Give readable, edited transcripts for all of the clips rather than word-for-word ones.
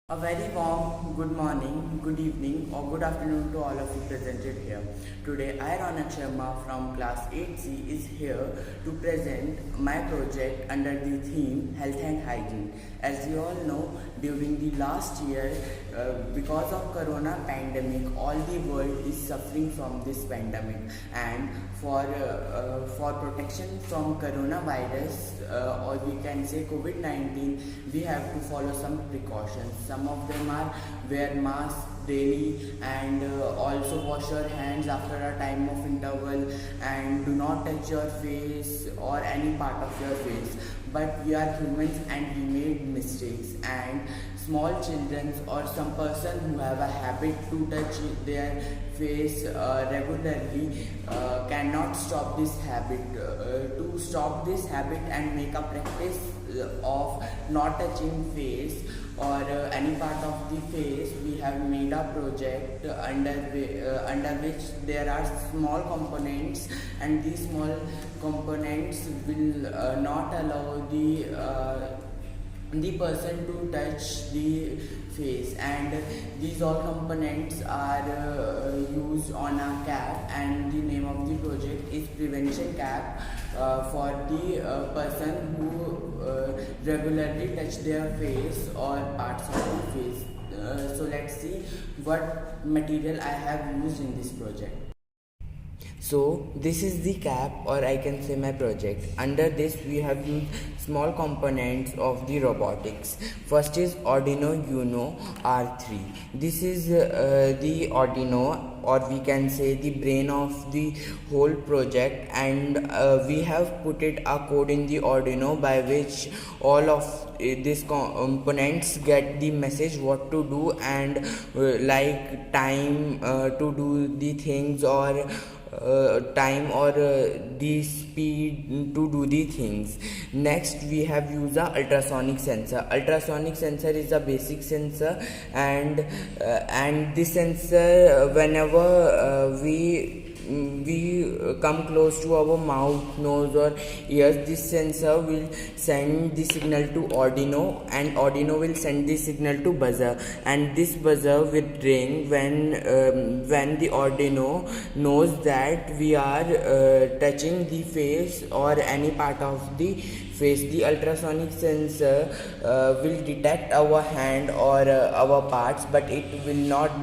A very warm good morning, good evening, or good afternoon to all of you presented here. Today, I, Ronak Sharma from class 8C, is here to present my project under the theme Health and Hygiene. As you all know, during the last year, because of Corona pandemic, all the world is suffering from this pandemic, and for protection from coronavirus, or we can say COVID-19, we have to follow some precautions. Some of them are wear mask daily, and also wash your hands after a time of interval, and do not touch your face or any part of your face. But we are humans and we made mistakes, and small children or some person who have a habit to touch their face regularly cannot stop this habit. To stop this habit and make a practice of not touching face or any part of the face, we have made a project under which there are small components, and these small components will not allow the person to touch the face, and these all components are used on a cap, and the name of the project is prevention cap for the person who regularly touch their face or parts of the face. So let's see what material I have used in this project. So this is the cap, or I can say my project. Under this we have used small components of the robotics. First is Arduino Uno R3. This is the Arduino, or we can say the brain of the whole project, and we have put it a code in the Arduino by which all of these components get the message what to do, and like time to do the things, or time or the speed to do the things. Next we have used a ultrasonic sensor. Ultrasonic sensor is a basic sensor, and this sensor, whenever we come close to our mouth, nose or ears, this sensor will send the signal to Arduino, and Arduino will send the signal to buzzer, and this buzzer will ring when the Arduino knows that we are touching the face or any part of the face. The ultrasonic sensor will detect our hand or our parts, but it will not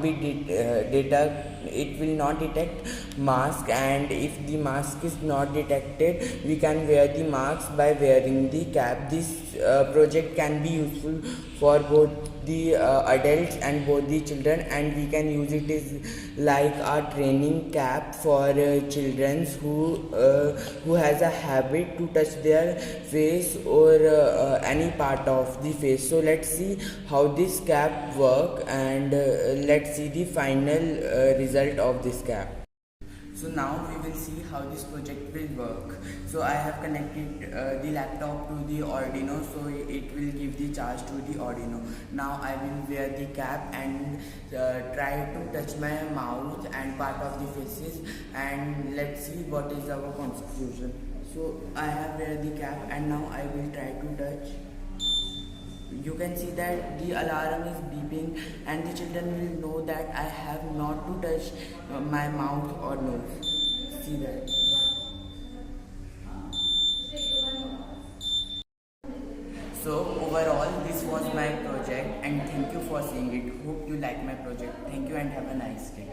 detect mask, and if the mask is not detected, we can wear the mask by wearing the cap. This project can be useful for both the adults and both the children, and we can use it as like a training cap for children who has a habit to touch their face or any part of the face. So let's see how this cap work, and let's see the final result of this cap. So now we will see how this project will work. So I have connected the laptop to the Arduino, so it will give the charge to the Arduino. Now I will wear the cap and try to touch my mouth and part of the faces, and let's see what is our conclusion. So I have wear the cap, and now I will try to touch. You can see that the alarm is beeping, and the children will know that I have not to touch my mouth or nose. See that. So overall, this was my project, and thank you for seeing it. Hope you like my project. Thank you and have a nice day.